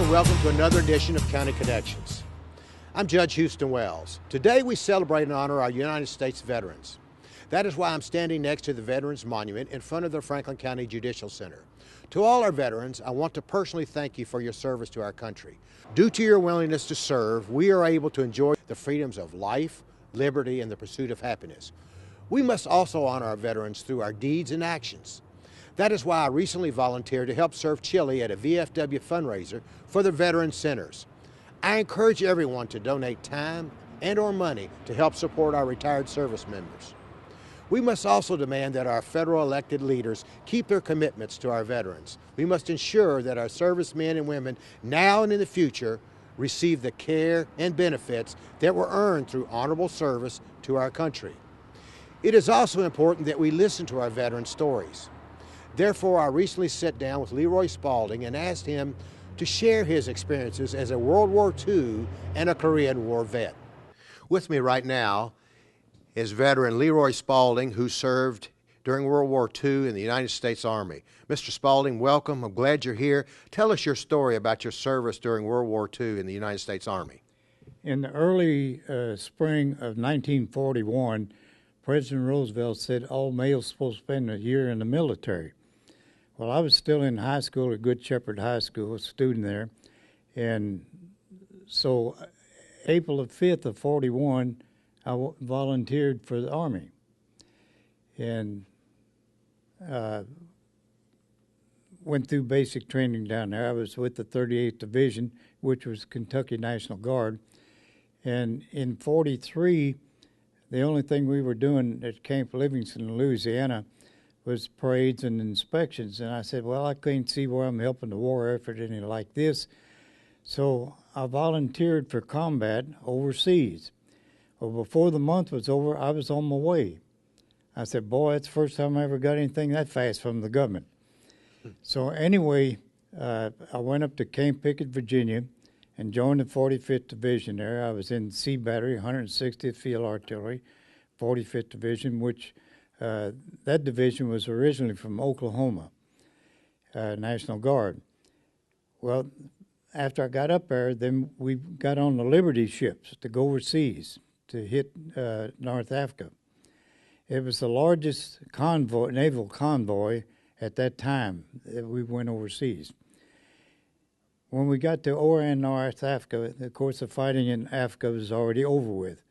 and welcome to another edition of County Connections. I'm Judge Houston Wells. Today we celebrate and honor our United States veterans. That is why I'm standing next to the Veterans Monument in front of the Franklin County Judicial Center. To all our veterans, I want to personally thank you for your service to our country. Due to your willingness to serve, we are able to enjoy the freedoms of life, liberty, and the pursuit of happiness. We must also honor our veterans through our deeds and actions. That is why I recently volunteered to help serve chili at a VFW fundraiser for the Veteran Centers. I encourage everyone to donate time and or money to help support our retired service members. We must also demand that our federal elected leaders keep their commitments to our veterans. We must ensure that our servicemen and women now and in the future receive the care and benefits that were earned through honorable service to our country. It is also important that we listen to our veteran stories. Therefore, I recently sat down with Leroy Spalding and asked him to share his experiences as a World War II and a Korean War vet. With me right now is veteran Leroy Spalding, who served during World War II in the United States Army. Mr. Spalding, welcome. I'm glad you're here. Tell us your story about your service during World War II in the United States Army. In the early spring of 1941, President Roosevelt said all males supposed to spend a year in the military. Well, I was still in high school at Good Shepherd High School, a student there, and so April the 5th of 41, I volunteered for the Army, and went through basic training down there. I was with the 38th Division, which was Kentucky National Guard, and in 43, the only thing we were doing at Camp Livingston, Louisiana, was parades and inspections. And I said, well, I can't see where I'm helping the war effort any like this. So I volunteered for combat overseas. Well, before the month was over, I was on my way. I said, boy, that's the first time I ever got anything that fast from the government. So anyway, I went up to Camp Pickett, Virginia, and joined the 45th Division there. I was in Sea Battery, 160th Field Artillery, 45th Division, which that division was originally from Oklahoma, National Guard. Well, after I got up there, then we got on the Liberty ships to go overseas to hit North Africa. It was the largest convoy, naval convoy at that time that we went overseas. When we got to Oran, North Africa, of course the fighting in Africa was already over with.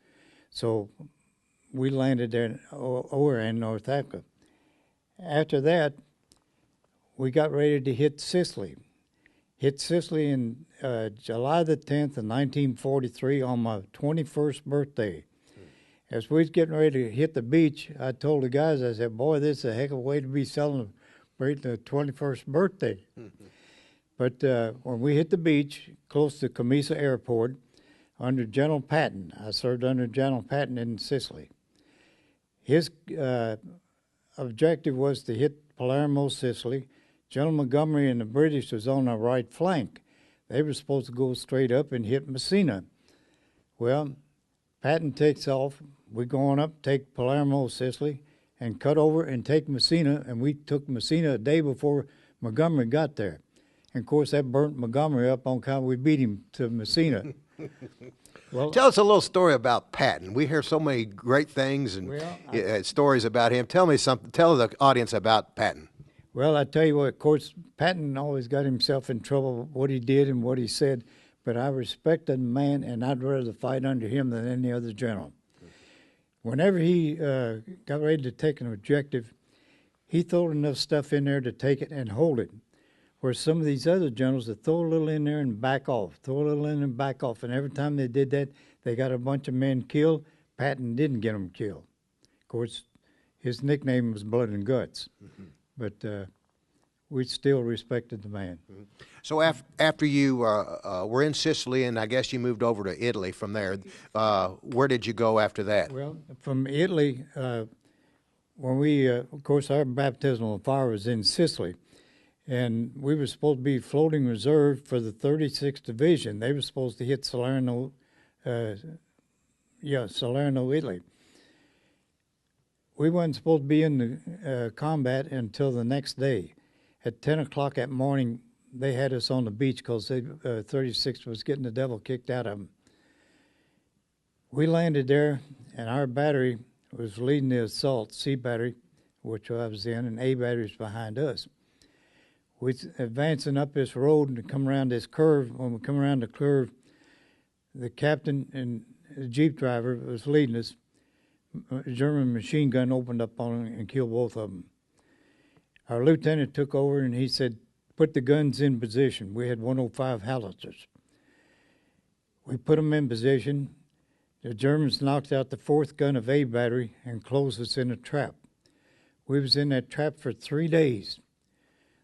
So we landed there in Oran, North Africa. After that, we got ready to hit Sicily. Hit Sicily in July the 10th of 1943 on my 21st birthday. As we was getting ready to hit the beach, I told the guys, I said, boy, this is a heck of a way to be celebrating the 21st birthday. But when we hit the beach, close to Camisa Airport, under General Patton, I served under General Patton in Sicily. His objective was to hit Palermo, Sicily. General Montgomery and the British was on our right flank. They were supposed to go straight up and hit Messina. Well, Patton takes off. We're going up, take Palermo, Sicily, and cut over and take Messina, and we took Messina a day before Montgomery got there. And, of course, that burnt Montgomery up on account we beat him to Messina. Well, tell us a little story about Patton. We hear so many great things and stories about him. Tell me something. Tell the audience about Patton. Well, I tell you what, of course, Patton always got himself in trouble with what he did and what he said, but I respected the man, and I'd rather fight under him than any other general. Whenever he got ready to take an objective, he threw enough stuff in there to take it and hold it. Where some of these other generals that throw a little in there and back off, throw a little in and back off, and every time they did that, they got a bunch of men killed. Patton didn't get them killed. Of course, his nickname was Blood and Guts, but we still respected the man. So after you were in Sicily, and I guess you moved over to Italy from there, where did you go after that? Well, from Italy, when we, of course, our baptismal fire was in Sicily. And we were supposed to be floating reserve for the 36th Division. They were supposed to hit Salerno, Salerno, Italy. We weren't supposed to be in the combat until the next day. At 10 o'clock that morning, they had us on the beach because 36 was getting the devil kicked out of them. We landed there, and our battery was leading the assault, C battery, which I was in, and A battery was behind us. We advancing up this road and come around this curve. When we come around the curve, the captain and the Jeep driver was leading us. A German machine gun opened up on them and killed both of them. Our lieutenant took over and he said, put the guns in position. We had 105 howitzers. We put them in position. The Germans knocked out the fourth gun of A battery and closed us in a trap. We was in that trap for 3 days.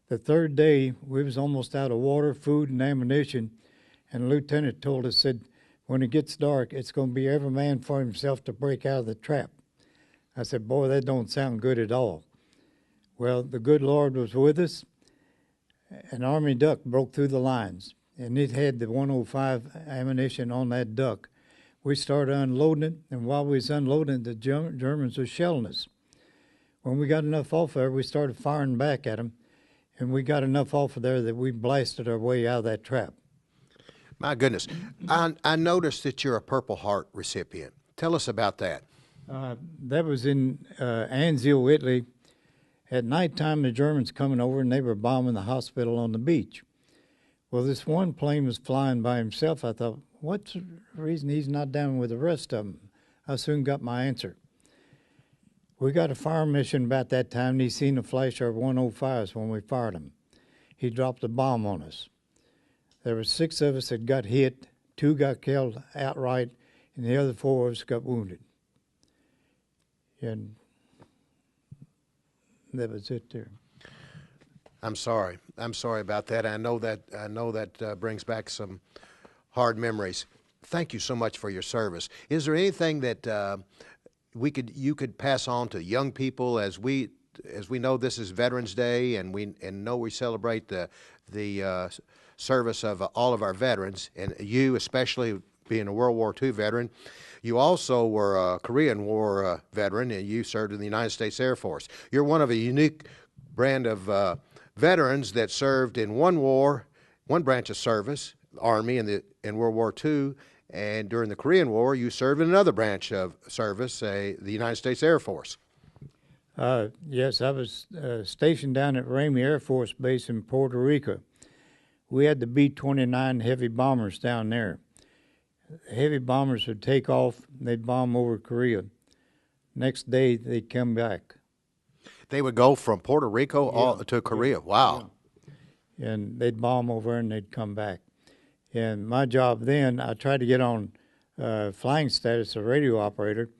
The third day, we was almost out of water, food, and ammunition, and the lieutenant told us, said, when it gets dark, it's going to be every man for himself to break out of the trap. I said, boy, that don't sound good at all. Well, the good Lord was with us. An Army duck broke through the lines, and it had the 105 ammunition on that duck. We started unloading it, and while we was unloading it, the Germans were shelling us. When we got enough off there, we started firing back at them, and we got enough off of there that we blasted our way out of that trap. My goodness. I noticed that you're a Purple Heart recipient. Tell us about that. That was in Anzio, Italy. At nighttime, the Germans coming over, and they were bombing the hospital on the beach. Well, this one plane was flying by himself. I thought, what's the reason he's not down with the rest of them? I soon got my answer. We got a fire mission about that time, and he seen a flash of 105s when we fired him. He dropped a bomb on us. There were 6 of us that got hit, 2 got killed outright, and the other 4 of us got wounded. And that was it there. I'm sorry. I'm sorry about that. I know that brings back some hard memories. Thank you so much for your service. Is there anything that you could pass on to young people as we know this is Veterans Day and we celebrate the service of all of our veterans, and you especially being a World War II veteran. You also were a Korean War veteran, and you served in the United States Air Force. You're one of a unique brand of veterans that served in one branch of service, the Army in World War II, and during the Korean War, you served in another branch of service, the United States Air Force. Yes, I was stationed down at Ramey Air Force Base in Puerto Rico. We had the B-29 heavy bombers down there. The heavy bombers would take off, and they'd bomb over Korea. Next day, they'd come back. They would go from Puerto Rico to Korea. Wow. Yeah. And they'd bomb over and they'd come back. And my job then, I tried to get on flying status, a radio operator,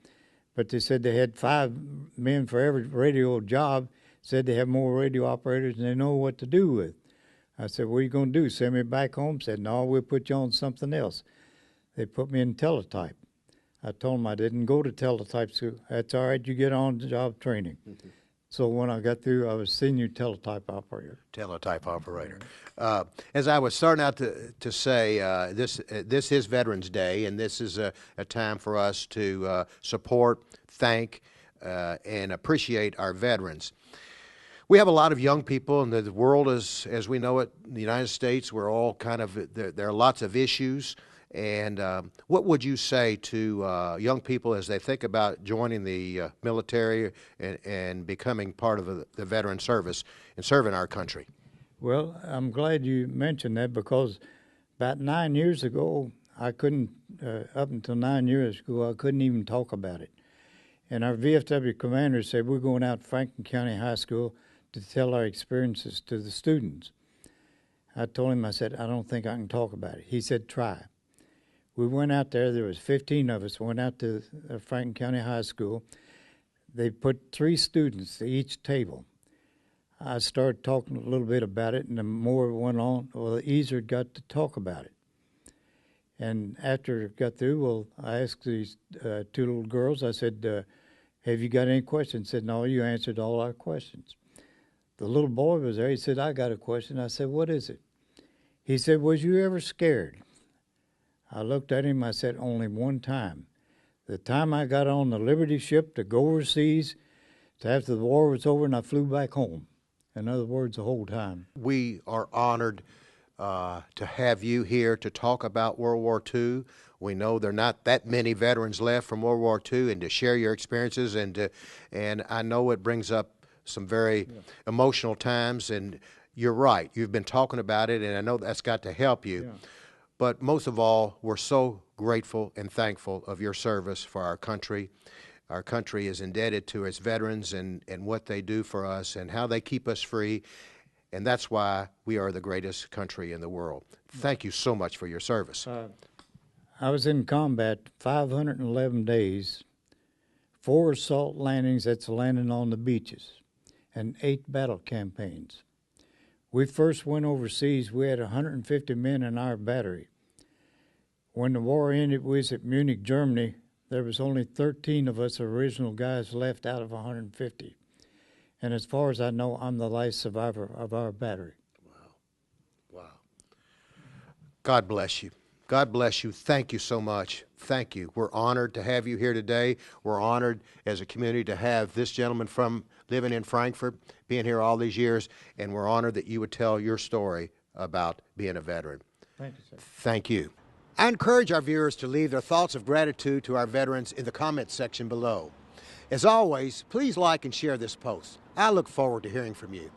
but they said they had 5 men for every radio job, said they have more radio operators than they know what to do with. I said, what are you going to do, send me back home? Said, no, we'll put you on something else. They put me in teletype. I told them I didn't go to teletype school. That's all right, you get on job training. Mm-hmm. So when I got through, I was senior teletype operator. Teletype operator. As I was starting out to say, this is Veterans Day, and this is a time for us to support, thank, and appreciate our veterans. We have a lot of young people, and the world is, as we know it, in the United States, we're all kind of, there are lots of issues. And what would you say to young people as they think about joining the military and becoming part of the veteran service and serving our country? Well, I'm glad you mentioned that because about 9 years ago, I couldn't, up until 9 years ago, I couldn't even talk about it. And our VFW commander said, we're going out to Franklin County High School to tell our experiences to the students. I told him, I said, I don't think I can talk about it. He said, try. We went out there was 15 of us, went out to Franklin County High School. They put 3 students to each table. I started talking a little bit about it, and the more it went on, well, the easier it got to talk about it. And after it got through, well, I asked these 2 little girls, I said, have you got any questions? They said, no, you answered all our questions. The little boy was there. He said, I got a question. I said, what is it? He said, was you ever scared? I looked at him, I said, only one time. The time I got on the Liberty ship to go overseas, to after the war was over, and I flew back home. In other words, the whole time. We are honored to have you here to talk about World War II. We know there are not that many veterans left from World War II, and to share your experiences, and I know it brings up some very emotional times, and you're right. You've been talking about it, and I know that's got to help you. Yeah. But most of all, we're so grateful and thankful of your service for our country. Our country is indebted to its veterans and what they do for us and how they keep us free. And that's why we are the greatest country in the world. Thank you so much for your service. I was in combat 511 days, 4 assault landings, that's landing on the beaches, and 8 battle campaigns. We first went overseas, we had 150 men in our battery. When the war ended, we was at Munich, Germany. There was only 13 of us original guys left out of 150. And as far as I know, I'm the last survivor of our battery. Wow. God bless you. God bless you. Thank you so much. Thank you. We're honored to have you here today. We're honored as a community to have this gentleman from living in Frankfurt, being here all these years, and we're honored that you would tell your story about being a veteran. Thank you, sir. Thank you. I encourage our viewers to leave their thoughts of gratitude to our veterans in the comments section below. As always, please like and share this post. I look forward to hearing from you.